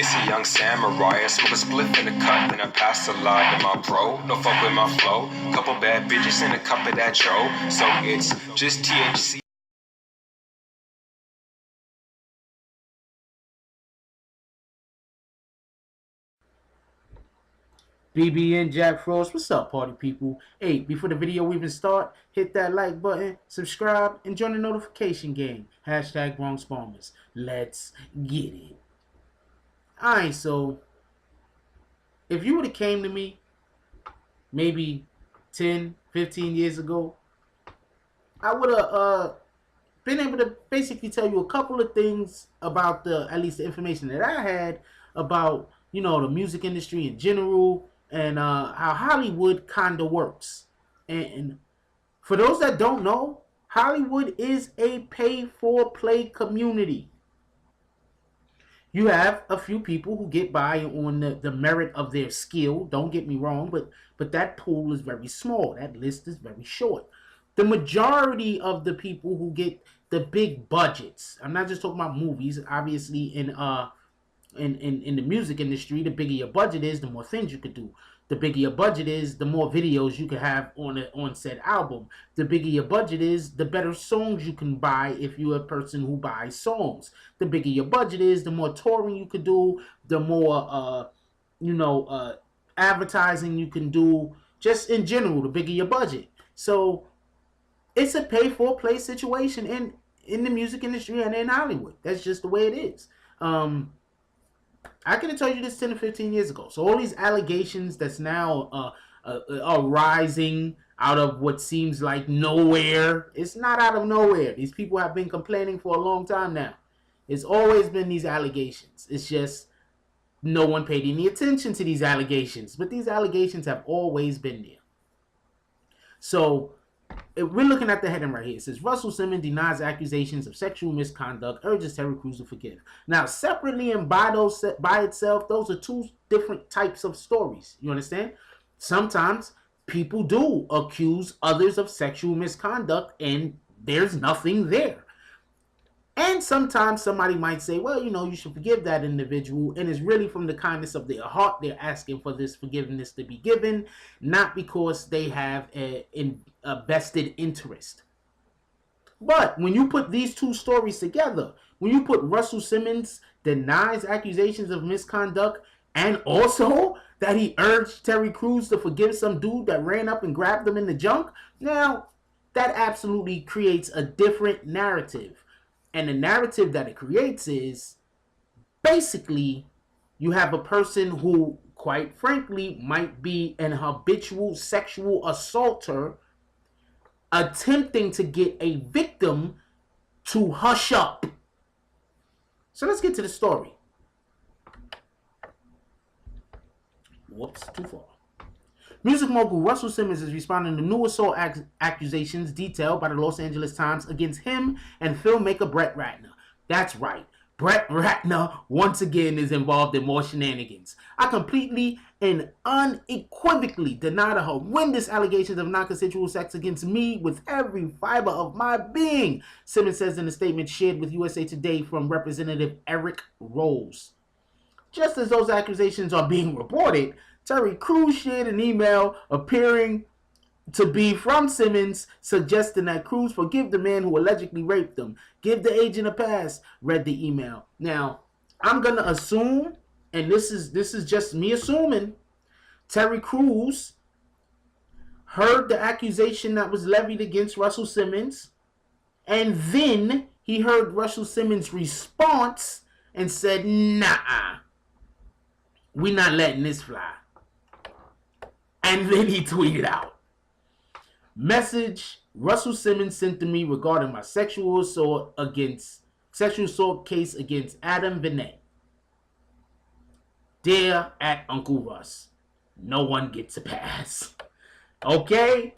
It's a young samurai, I smoke a spliff in the cut, then I pass a lot to my bro. Don't fuck with my flow. Couple bad bitches and a cup of that Joe. So it's just THC. BBN Jack Frost, what's up, party people? Hey, before the video even start, hit that like button, subscribe, and join the notification game. Hashtag Bronx Bombers. Let's get it. Alright, so if you would have came to me maybe 10, 15 years ago, I would have been able to basically tell you a couple of things about at least the information that I had about, the music industry in general and how Hollywood kind of works. And for those that don't know, Hollywood is a pay-for-play community. You have a few people who get by on the merit of their skill. Don't get me wrong, but that pool is very small. That list is very short. The majority of the people who get the big budgets, I'm not just talking about movies. Obviously, in the music industry, the bigger your budget is, the more things you could do. The bigger your budget is, the more videos you could have on said album. The bigger your budget is, the better songs you can buy if you're a person who buys songs. The bigger your budget is, the more touring you could do, the more advertising you can do. Just in general, the bigger your budget. So it's a pay-for-play situation in the music industry and in Hollywood. That's just the way it is. I could have told you this 10 or 15 years ago. So all these allegations that's now are rising out of what seems like nowhere. It's not out of nowhere. These people have been complaining for a long time now. It's always been these allegations. It's just no one paid any attention to these allegations. But these allegations have always been there. So we're looking at the heading right here. It says Russell Simmons denies accusations of sexual misconduct, urges Terry Crews to forgive. Now, separately and by itself, those are two different types of stories. You understand? Sometimes people do accuse others of sexual misconduct and there's nothing there. And sometimes somebody might say, well, you should forgive that individual. And it's really from the kindness of their heart. They're asking for this forgiveness to be given, not because they have a vested interest. But when you put these two stories together, when you put Russell Simmons denies accusations of misconduct and also that he urged Terry Crews to forgive some dude that ran up and grabbed him in the junk, now that absolutely creates a different narrative. And the narrative that it creates is basically you have a person who, quite frankly, might be an habitual sexual assaulter attempting to get a victim to hush up. So let's get to the story. Whoops, too far. Music mogul Russell Simmons is responding to new assault accusations detailed by the Los Angeles Times against him and filmmaker Brett Ratner. That's right. Brett Ratner once again is involved in more shenanigans. I completely and unequivocally deny the horrendous allegations of non-consensual sex against me with every fiber of my being, Simmons says in a statement shared with USA Today from Representative Eric Rose. Just as those accusations are being reported, Terry Crews shared an email appearing to be from Simmons suggesting that Crews forgive the man who allegedly raped them. Give the agent a pass, read the email. Now, I'm going to assume, and this is just me assuming, Terry Crews heard the accusation that was levied against Russell Simmons, and then he heard Russell Simmons' response and said, nah, we're not letting this fly. And then he tweeted out, message Russell Simmons sent to me regarding my sexual assault case against Adam Vinay. Dear at Uncle Russ, no one gets a pass. Okay?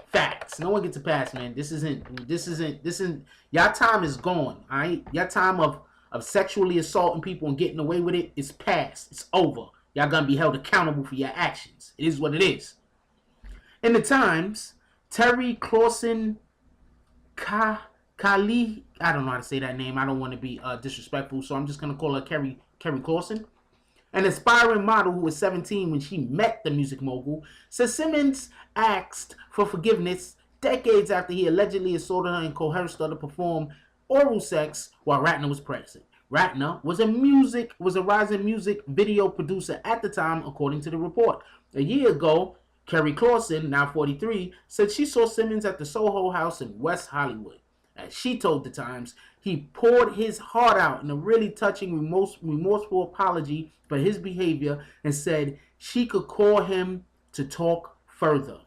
Facts. No one gets a pass, man. This isn't, y'all time is gone, alright? Y'all time of sexually assaulting people and getting away with it is past. It's over. Y'all gonna be held accountable for your actions. It is what it is. In the Times, Terry Clausen Kali, I don't know how to say that name. I don't want to be disrespectful, so I'm just gonna call her Kerry Clausen. An aspiring model who was 17 when she met the music mogul says Simmons asked for forgiveness decades after he allegedly assaulted her and coerced her to perform oral sex while Ratner was present. Ratner was a rising music video producer at the time, according to the report. A year ago, Kerry Clausen, now 43, said she saw Simmons at the Soho House in West Hollywood. As she told the Times, he poured his heart out in a really touching, remorseful apology for his behavior and said she could call him to talk further.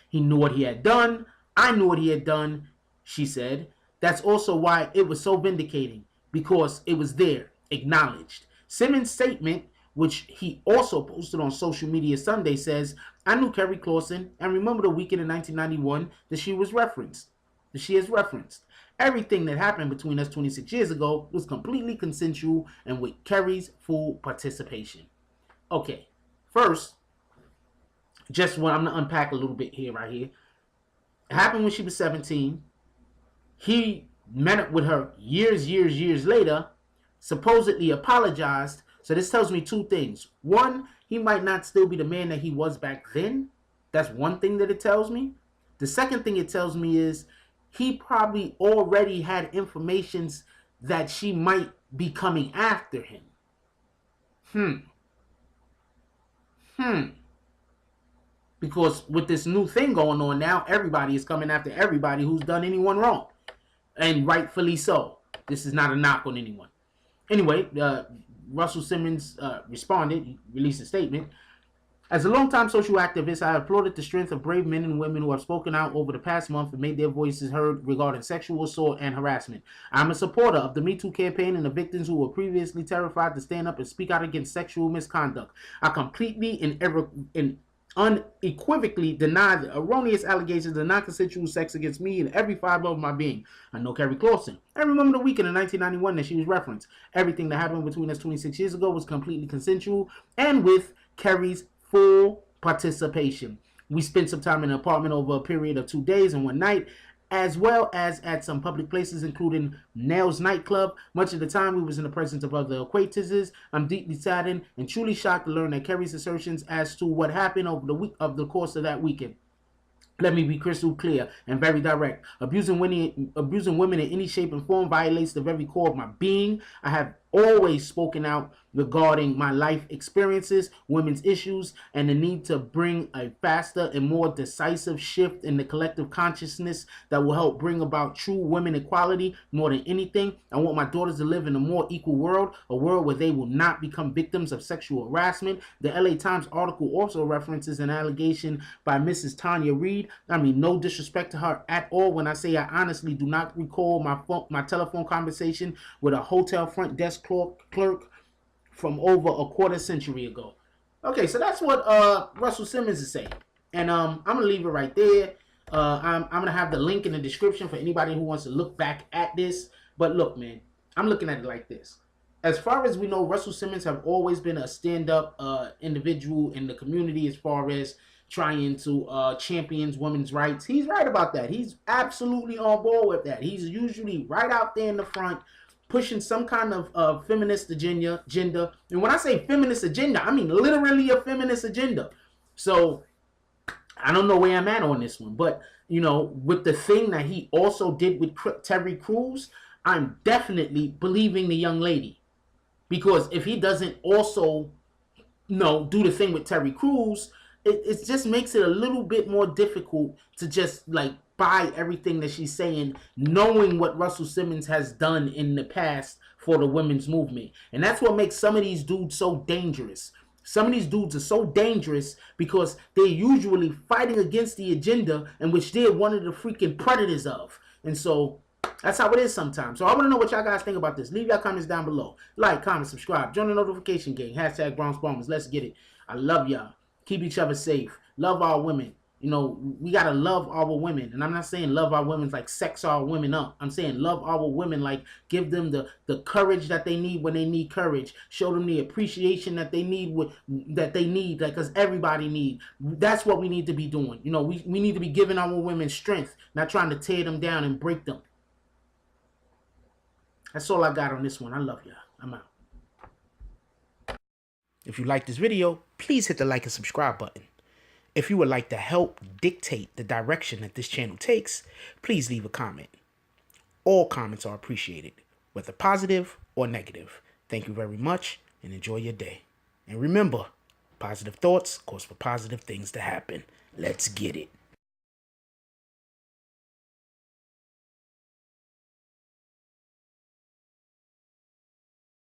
He knew what he had done. I knew what he had done, she said. That's also why it was so vindicating, because it was there, acknowledged. Simmons' statement, which he also posted on social media Sunday, says, I knew Kerry Clausen and remember the weekend in 1991 that she has referenced. Everything that happened between us 26 years ago was completely consensual and with Kerry's full participation. Okay, first, just what I'm going to unpack a little bit here, right here. It happened when she was 17. He met up with her years later, supposedly apologized. So this tells me two things. One, he might not still be the man that he was back then. That's one thing that it tells me. The second thing it tells me is he probably already had information that she might be coming after him. Because with this new thing going on now, everybody is coming after everybody who's done anyone wrong. And rightfully so. This is not a knock on anyone. Anyway, Russell Simmons responded, he released a statement. As a longtime social activist, I applauded the strength of brave men and women who have spoken out over the past month and made their voices heard regarding sexual assault and harassment. I'm a supporter of the Me Too campaign and the victims who were previously terrified to stand up and speak out against sexual misconduct. I completely and unequivocally deny the erroneous allegations of non-consensual sex against me in every fiber of my being. I know Kerry Clausen. I remember the weekend in 1991 that she was referenced. Everything that happened between us 26 years ago was completely consensual and with Kerry's full participation. We spent some time in an apartment over a period of 2 days and 1 night, as well as at some public places, including Nails nightclub. Much of the time, we was in the presence of other acquaintances. I'm deeply saddened and truly shocked to learn that Kerry's assertions as to what happened over the course of that weekend. Let me be crystal clear and very direct. Abusing women in any shape and form violates the very core of my being. I have always spoken out regarding my life experiences, women's issues, and the need to bring a faster and more decisive shift in the collective consciousness that will help bring about true women equality. More than anything, I want my daughters to live in a more equal world, a world where they will not become victims of sexual harassment. The LA Times article also references an allegation by Mrs. Tanya Reid. I mean, no disrespect to her at all when I say I honestly do not recall my telephone conversation with a hotel front desk clerk from over a quarter century ago. Okay, so that's what Russell Simmons is saying. And I'm going to leave it right there. I'm going to have the link in the description for anybody who wants to look back at this. But look, man, I'm looking at it like this. As far as we know, Russell Simmons have always been a stand-up individual in the community as far as trying to champion women's rights. He's right about that. He's absolutely on board with that. He's usually right out there in the front, pushing some kind of feminist agenda. And when I say feminist agenda, I mean literally a feminist agenda. So I don't know where I'm at on this one. But, you know, with the thing that he also did with Terry Crews, I'm definitely believing the young lady. Because if he doesn't also, do the thing with Terry Crews, it just makes it a little bit more difficult to just, like, buy everything that she's saying, knowing what Russell Simmons has done in the past for the women's movement. And that's what makes some of these dudes so dangerous. Some of these dudes are so dangerous because they're usually fighting against the agenda in which they're one of the freaking predators of. And so that's how it is sometimes. So I want to know what y'all guys think about this. Leave your comments down below. Like, comment, subscribe. Join the notification gang. # Bronx Bombers. Let's get it. I love y'all. Keep each other safe. Love our women. You know, we got to love our women. And I'm not saying love our women like sex our women up. I'm saying love our women like give them the courage that they need when they need courage. Show them the appreciation that they need because everybody needs. That's what we need to be doing. You know, we need to be giving our women strength, not trying to tear them down and break them. That's all I got on this one. I love y'all. I'm out. If you like this video, please hit the like and subscribe button. If you would like to help dictate the direction that this channel takes, please leave a comment. All comments are appreciated, whether positive or negative. Thank you very much and enjoy your day. And remember, positive thoughts cause for positive things to happen. Let's get it.